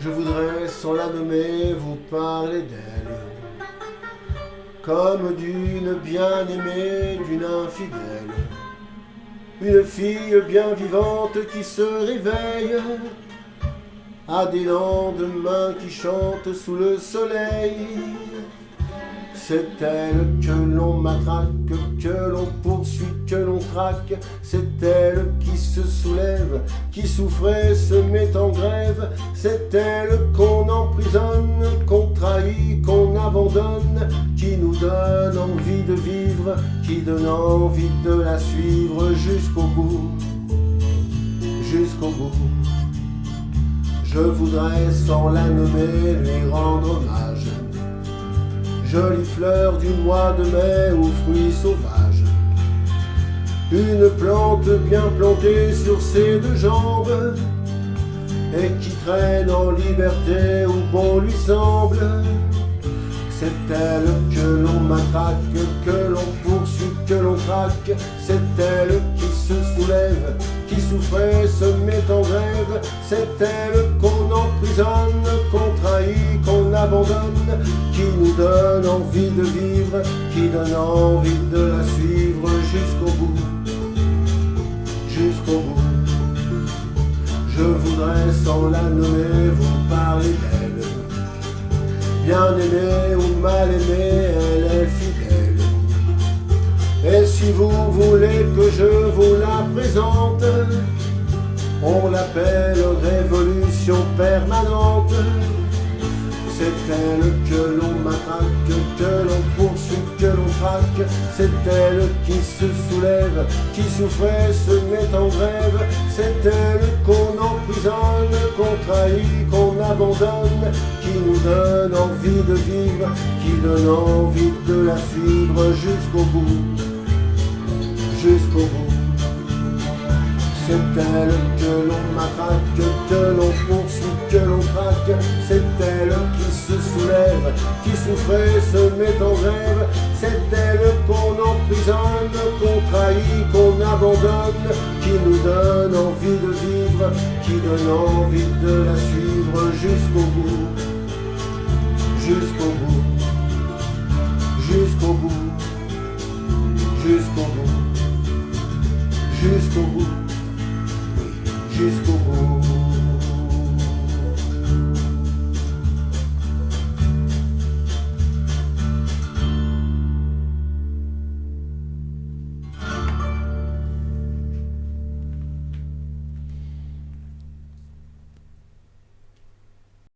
Je voudrais, sans la nommer, vous parler d'elle, comme d'une bien-aimée, d'une infidèle, une fille bien vivante qui se réveille à des lendemains qui chantent sous le soleil. C'est elle que l'on matraque, que l'on poursuit, que l'on traque. C'est elle qui se soulève, qui souffrait, se met en grève. C'est elle qu'on emprisonne, qu'on trahit, qu'on abandonne, qui nous donne envie de vivre, qui donne envie de la suivre jusqu'au bout, jusqu'au bout. Je voudrais, sans la nommer, lui rendre hommage. Jolie fleur du mois de mai aux fruits sauvages, une plante bien plantée sur ses deux jambes et qui traîne en liberté où bon lui semble. C'est elle que l'on matraque, que l'on poursuit, que l'on traque. C'est elle qui se soulève, qui souffrait, se met en grève. C'est elle qu'on emprisonne, qu'on trahit, qu'on abandonne, qui nous donne envie de vivre, qui donne envie de la suivre jusqu'au bout, jusqu'au bout. Je voudrais, sans la nommer, vous parler d'elle. Bien aimée ou mal aimée, elle est fidèle. Et si vous voulez que je vous la présente, on l'appelle révolution permanente. C'est elle que l'on matraque, que l'on poursuit, que l'on traque. C'est elle qui se soulève, qui souffrait, se met en grève. C'est elle qu'on emprisonne, qu'on trahit, qu'on abandonne, qui nous donne envie de vivre, qui donne envie de la suivre jusqu'au bout, jusqu'au bout. C'est elle que l'on matraque, que l'on poursuit, que l'on traque. C'est elle qui se soulève, qui souffrait, se met en grève. C'est elle qu'on emprisonne, qu'on trahit, qu'on abandonne, qui nous donne envie de vivre, qui donne envie de la suivre jusqu'au bout, jusqu'au bout, jusqu'au bout, jusqu'au bout, jusqu'au bout. Jusqu'au bout.